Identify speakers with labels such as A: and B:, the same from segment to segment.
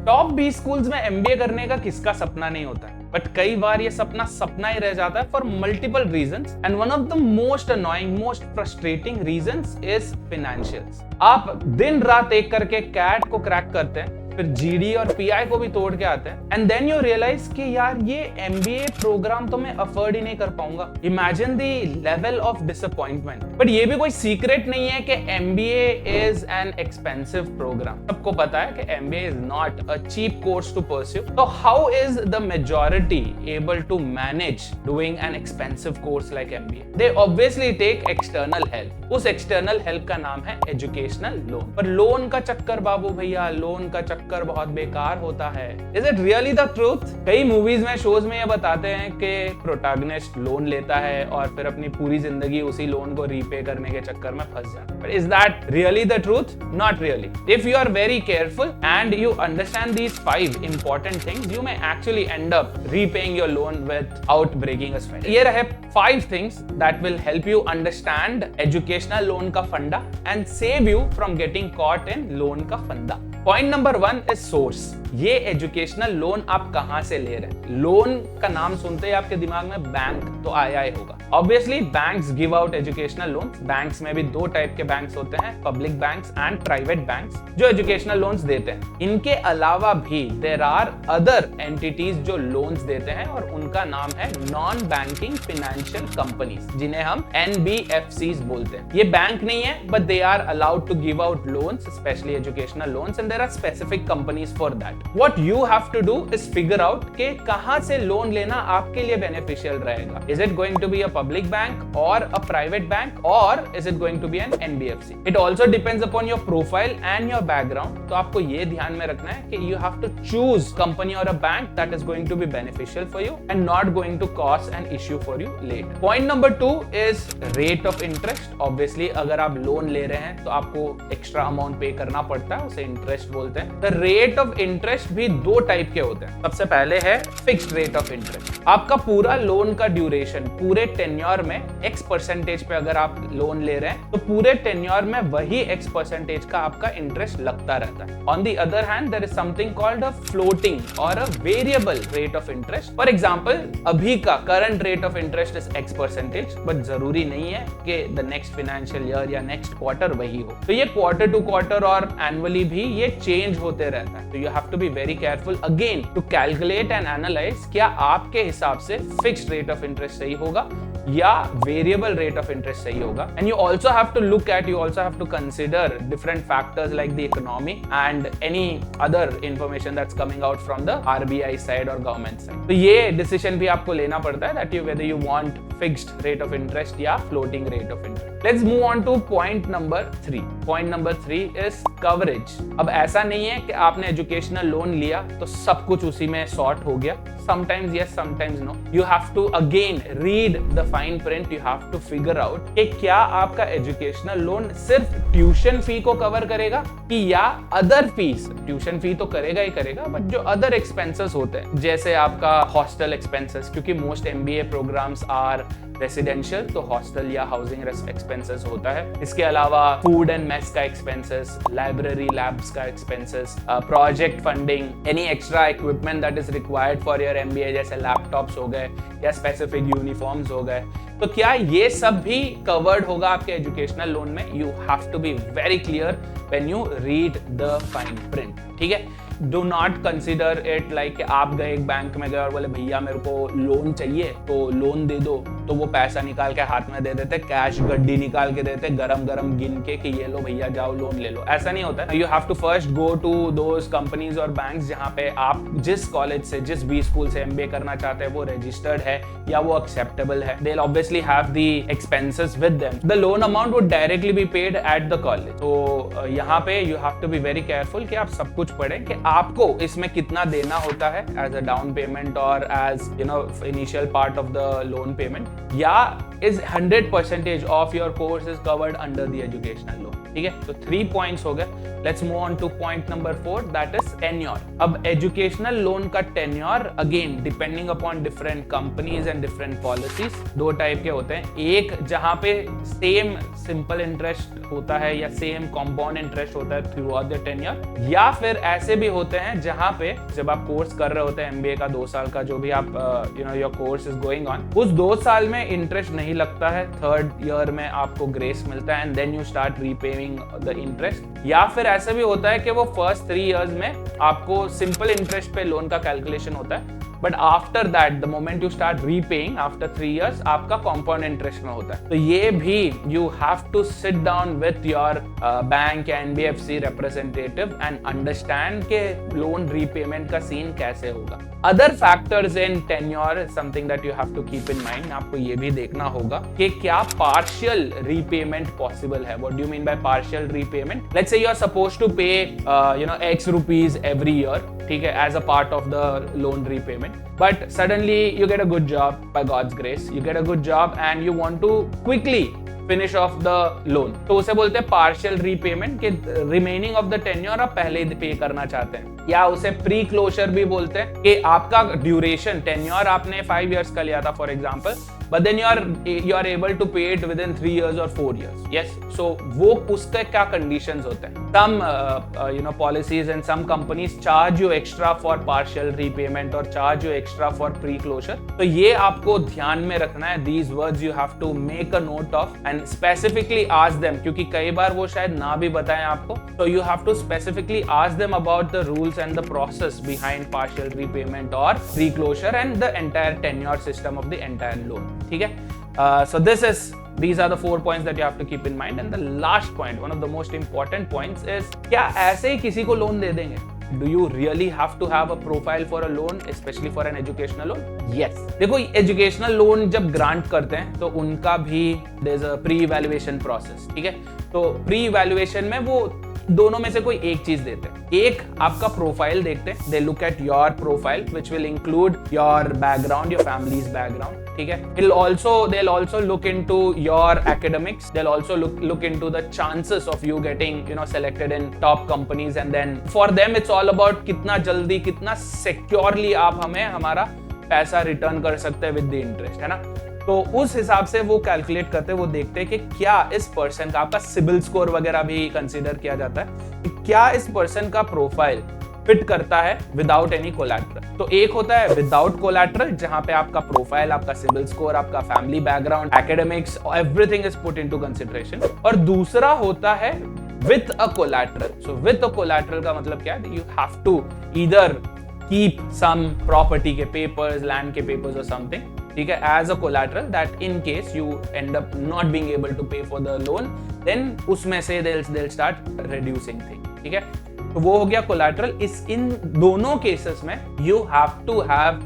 A: Top 20 schools में MBA करने का किसका सपना नहीं होता है, बट कई बार ये सपना सपना ही रह जाता है for multiple reasons, and one of the most annoying, most frustrating reasons is financials. आप दिन रात एक करके कैट को क्रैक करते हैं, फिर जीडी और पीआई को भी तोड़ के आते हैं, एंड देन यू रियलाइज कि यार ये एमबीए प्रोग्राम तो मैं अफोर्ड ही नहीं कर पाऊंगा। Imagine the level of disappointment. But ये भी कोई सीक्रेट नहीं है कि MBA is an expensive program. सबको पता है कि MBA is not a cheap course to pursue. तो how is the majority able to manage doing an expensive course like MBA? They obviously take external help. उस external help का नाम है educational loan. पर लोन का चक्कर बाबू भैया, loan का चक्कर बहुत बेकार होता है। Is it really the truth? कई मूवीज में, शोज में ये बताते हैं कि प्रोटैगनिस्ट लोन लेता है और फिर अपनी पूरी जिंदगी उसी लोन को रीपे करने के चक्कर में फंस जाता है। But is that really the truth? Not really. If you are very careful and you understand these 5 important things, you may actually end up repaying your loan without breaking a sweat. ये रहे 5 things that will help you understand educational loan का फंडा and save you from getting caught in loan का फंदा। Point number 1 is source. ये educational loan आप कहां से ले रहे हैं? लोन का नाम सुनते ही आपके दिमाग में बैंक तो आया ही होगा। Obviously banks give out educational loans. Banks में भी 2 टाइप के बैंक्स होते हैं, public banks and private banks, जो एजुकेशनल लोन्स देते हैं। इनके अलावा भी देयर आर अदर एंटिटीज जो लोन्स देते हैं, और उनका नाम है नॉन बैंकिंग फाइनेंशियल कंपनीज, जिन्हें हम NBFCs बोलते हैं। ये बैंक नहीं है, but they are allowed to give out loans, specially educational loans, and there are specific companies for that. What you have to do is figure out कि कहां से लोन लेना आपके लिए बेनिफिशियल रहेगा। Is it going to be a public bank or a private bank, or is it going to be an NBFC? It also depends upon your profile and your background. तो आपको ये ध्यान में रखना है कि you have to choose company or a bank that is going to be beneficial for you and not going to cause an issue for you later. Point number 2 is rate of interest. Obviously, अगर आप loan ले रहे हैं तो आपको extra amount पे करना पड़ता है, उसे इंटरेस्ट बोलते हैं। The rate of interest भी 2 टाइप के होते हैं। सबसे पहले है फिक्स्ड रेट ऑफ इंटरेस्ट। आपका पूरा लोन का ड्यूरेशन, पूरे टेन्योर में X% पे अगर आप लोन ले रहे हैं तो पूरे टेन्योर में वही X% का आपका इंटरेस्ट लगता रहता है। On the other hand there is something called a floating और a variable rate of interest. For example, अभी का current rate of interest is X%, but जरूरी नहीं है कि द नेक्स्ट फाइनेंशियल ईयर या नेक्स्ट क्वार्टर वही हो। तो ये क्वार्टर टू क्वार्टर और एनुअली भी ये चेंज होते रहता है। तो you have to be very careful again to calculate and analyse क्या आपके हिसाब से फिक्स्ड रेट ऑफ इंटरेस्ट सही होगा या वेरिएबल रेट ऑफ इंटरेस्ट सही होगा। And you also have to look at, you also have to consider different factors like the economy and any other information that's coming out from the RBI side और government side. तो ये decision भी आपको लेना पड़ता है that you whether you want fixed rate of interest या floating rate of interest. Let's move on to point number 3। Point number 3 is coverage. अब ऐसा नहीं है कि आपने एजुकेशनल लोन लिया तो सब कुछ उसी में सॉर्ट हो गया। Sometimes yes, sometimes no. You have to again read the fine print. You have to figure out कि क्या आपका एजुकेशनल लोन सिर्फ ट्यूशन फी को कवर करेगा कि या अदर फीस। ट्यूशन फी तो करेगा ही करेगा, बट जो अदर एक्सपेंसेस होते हैं, जैसे आपका हॉस्टल एक्सपेंसेस, क्योंकि most MBA programs are residential, तो हॉस्टल या हाउसिंग एक्सपेंसेस होता है। इसके अलावा फूड एंड मेस का एक्सपेंसेस, लाइब्रेरी लैब्स का expenses, project funding, any extra equipment that is required for your MBA, जैसे लैपटॉप्स हो गए या स्पेसिफिक यूनिफॉर्म्स हो गए। तो क्या ये सब भी कवर्ड होगा आपके एजुकेशनल लोन में? You have to be very clear when you read the fine print. ठीक है, do not consider it like आप गए एक बैंक में गए और बोले भैया मेरे को लोन चाहिए तो लोन दे दो, तो वो पैसा निकाल के हाथ में दे देते, कैश गड्डी निकाल के देते, गरम गरम गिन के कि ये लो भैया जाओ लोन ले लो। ऐसा नहीं होता है। You have to first go to those companies और बैंक्स जहां पे आप जिस कॉलेज से, जिस भी स्कूल से MBA करना चाहते हैं वो रजिस्टर्ड है या वो एक्सेप्टेबल है। They obviously have the expenses with them. The loan amount would directly be paid at the college. तो यहाँ पे you have to be very careful कि आप सब कुछ पढ़ें कि आपको इसमें कितना देना होता है एज अ डाउन पेमेंट और as initial part of the loan payment, या is 100% of your course is covered under the educational loan. ठीक है, तो 3 पॉइंट्स हो गए। Let's move on to point number 4, that is tenure. अब educational loan का tenure again depending upon different companies and different policies 2 type के होते हैं। एक जहां पे सेम सिंपल इंटरेस्ट होता है या सेम कॉम्पाउंड इंटरेस्ट होता है थ्रू आउट द टेन्योर, या फिर ऐसे भी होते हैं जहां पे जब आप कोर्स कर रहे होते हैं एमबीए का 2 साल का जो भी आप your course is going on, उस 2 साल में इंटरेस्ट नहीं लगता है, 3rd ईयर में आपको ग्रेस मिलता है and then you start repaying the interest. या फिर ऐसा भी होता है कि वो फर्स्ट 3 इयर्स में आपको सिंपल इंटरेस्ट पे लोन का कैलकुलेशन होता है, but after that the moment you start repaying after 3 years आपका कंपाउंड इंटरेस्ट में होता है। तो ये भी you have to sit down with your bank या एनबीएफसी रिप्रेजेंटेटिव एंड अंडरस्टैंड के लोन रीपेमेंट का सीन कैसे होगा। Other factors in tenure something that you have to keep in mind, आपको ये भी देखना होगा कि क्या पार्शियल रीपेमेंट पॉसिबल है। What do you mean by partial repayment? Let's say you are supposed to pay X rupees every year, ठीक है, as a part of the loan repayment, but suddenly you get a good job by God's grace, you get a good job and you want to quickly finish off the loan, तो उसे बोलते हैं partial repayment कि remaining of the tenure आप पहले ही पे करना चाहते हैं, या उसे प्री क्लोजर भी बोलते हैं कि आपका ड्यूरेशन टेन्योर आपने 5 years का लिया था for example, but then you are able to pay it within 3 years or 4 years. Yes, so वो उसके क्या conditions होते हैं? Some policies and some companies charge you extra for partial repayment or charge you extra for pre-closure. तो ये आपको ध्यान में रखना है. These words you have to make a note of and specifically ask them, क्योंकि कई बार वो शायद ना भी बताएं आपको. So you have to specifically ask them about the rules and the process behind partial repayment or pre-closure and the entire tenure system of the entire loan. ठीक है? So these are the 4 points that you have to keep in mind. And the last point, one of the most important points is, क्या ऐसे ही किसी को loan दे देंगे? Do you really have to have a profile for a loan, especially for an educational loan? Yes. देखो, educational loan जब grant करते हैं तो उनका भी there's a pre-evaluation process, ठीक है? तो pre-evaluation में वो दोनों में से कोई एक चीज देते हैं. एक आपका प्रोफाइल देखते हैं. They look at your profile, which will include your background, your family's background. ठीक है? They'll also look into your academics. They'll also look into the chances of you getting selected in top companies, and then for them it's all about कितना जल्दी कितना securely आप हमें हमारा पैसा return कर सकते हैं with the interest, है ना? तो उस हिसाब से वो कैलकुलेट करते हैं, वो देखते हैं कि क्या इस पर्सन का, आपका सिबिल स्कोर वगैरह भी कंसीडर किया जाता है कि क्या इस पर्सन का प्रोफाइल फिट करता है विदाउट एनी कोलैटरल. तो एक होता है विदाउट कोलैटरल, जहां पे आपका प्रोफाइल, आपका सिबिल स्कोर, आपका family background, academics, everything is put into consideration. और दूसरा होता है with a collateral. So with a collateral का मतलब क्या है? You have to either keep some property के पेपर्स, लैंड के पेपर्स और समथिंग, ठीक है, as a collateral, that in case you end up not being able to pay for the loan, then उसमें से they'll start reducing thing, ठीक है. तो वो हो गया कोलैटरल. इन दोनों केसेस में you have to have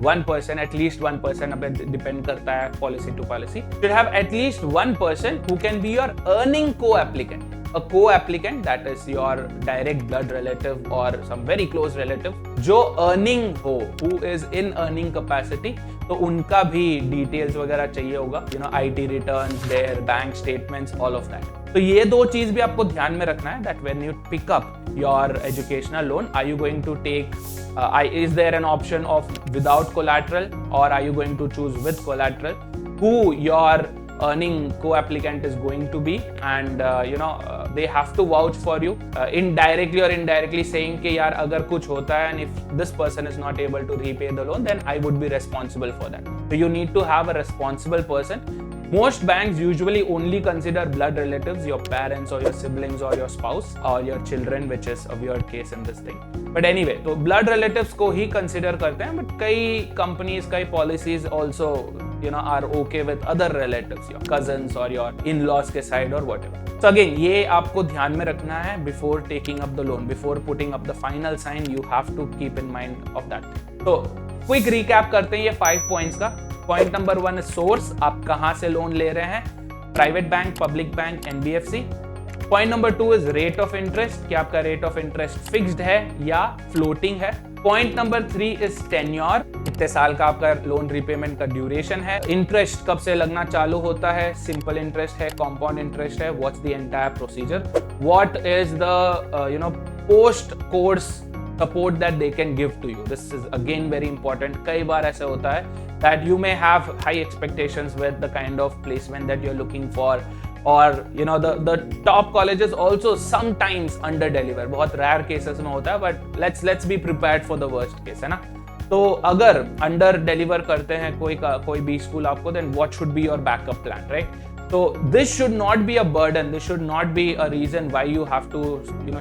A: one person, at least one person, अब डिपेंड करता है policy to policy, should have at least one person who can be your earning co-applicant. A co-applicant, that is your direct blood relative or some very close relative, जो earning हो, who is in earning capacity, तो उनका भी details वगैरह चाहिए होगा, IT returns, their bank statements, all of that. तो ये दो चीज भी आपको ध्यान में रखना है, that when you pick up your educational loan, are you going to take, is there an option of without collateral, or are you going to choose with collateral? Who your earning co-applicant is going to be, and they have to vouch for you, indirectly or indirectly saying कि यार अगर कुछ होता है and if this person is not able to repay the loan, then I would be responsible for that. So you need to have a responsible person. Most banks usually only consider blood relatives, your parents or your siblings or your spouse or your children, which is a weird case in this thing. But anyway, तो blood relatives को ही consider करते हैं, but कई companies, कई policies also are okay with other relatives, your cousins or your in-laws के side or whatever. So again, ये आपको ध्यान में रखना है before taking up the loan, before putting up the final sign, you have to keep in mind of that. तो quick recap करते हैं ये 5 points का. पॉइंट नंबर 1 सोर्स, आप कहां से लोन ले रहे हैं, private bank, public bank, NBFC. Point number 2 is rate of interest, कि आपका रेट ऑफ इंटरेस्ट फिक्स्ड है या फ्लोटिंग है. पॉइंट नंबर 3 इज टेन्योर, कितने साल का आपका लोन रिपेमेंट का ड्यूरेशन है, इंटरेस्ट कब से लगना चालू होता है, सिंपल इंटरेस्ट है, कंपाउंड इंटरेस्ट है, what's the entire procedure, what is the post course support that they can give to you. This is again very important. कई बार ऐसा होता है that you may have high expectations with the kind of placement that you're looking for, और you know the top colleges also sometimes under deliver, बहुत rare cases में होता है, but let's be prepared for the worst case, है ना। तो अगर under deliver करते हैं कोई भी स्कूल आपको, then what should be your backup plan, right. So this should not be a burden, this should not be a reason why you have to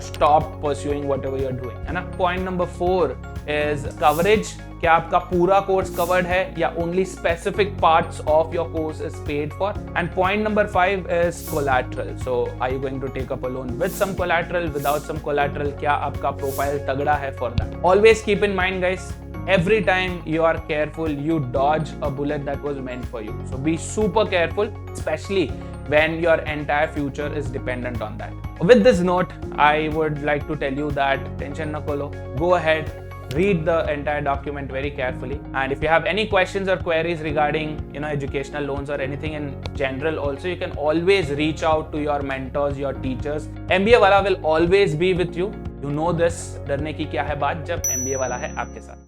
A: stop pursuing whatever you're doing, है ना। Point number 4 is coverage. क्या आपका पूरा course covered है या only specific parts of your course is paid for? And point number 5 is collateral. So are you going to take up a loan with some collateral, without some collateral? क्या आपका profile तगड़ा है for that? Always keep in mind guys, every time you are careful, you dodge a bullet that was meant for you. So be super careful, especially when your entire future is dependent on that. With this note, I would like to tell you that tension na kolo. Go ahead, read the entire document very carefully. And if you have any questions or queries regarding educational loans or anything in general also, you can always reach out to your mentors, your teachers. MBA wala will always be with you. You know this. डरने की क्या है बात जब MBA वाला है आपके साथ।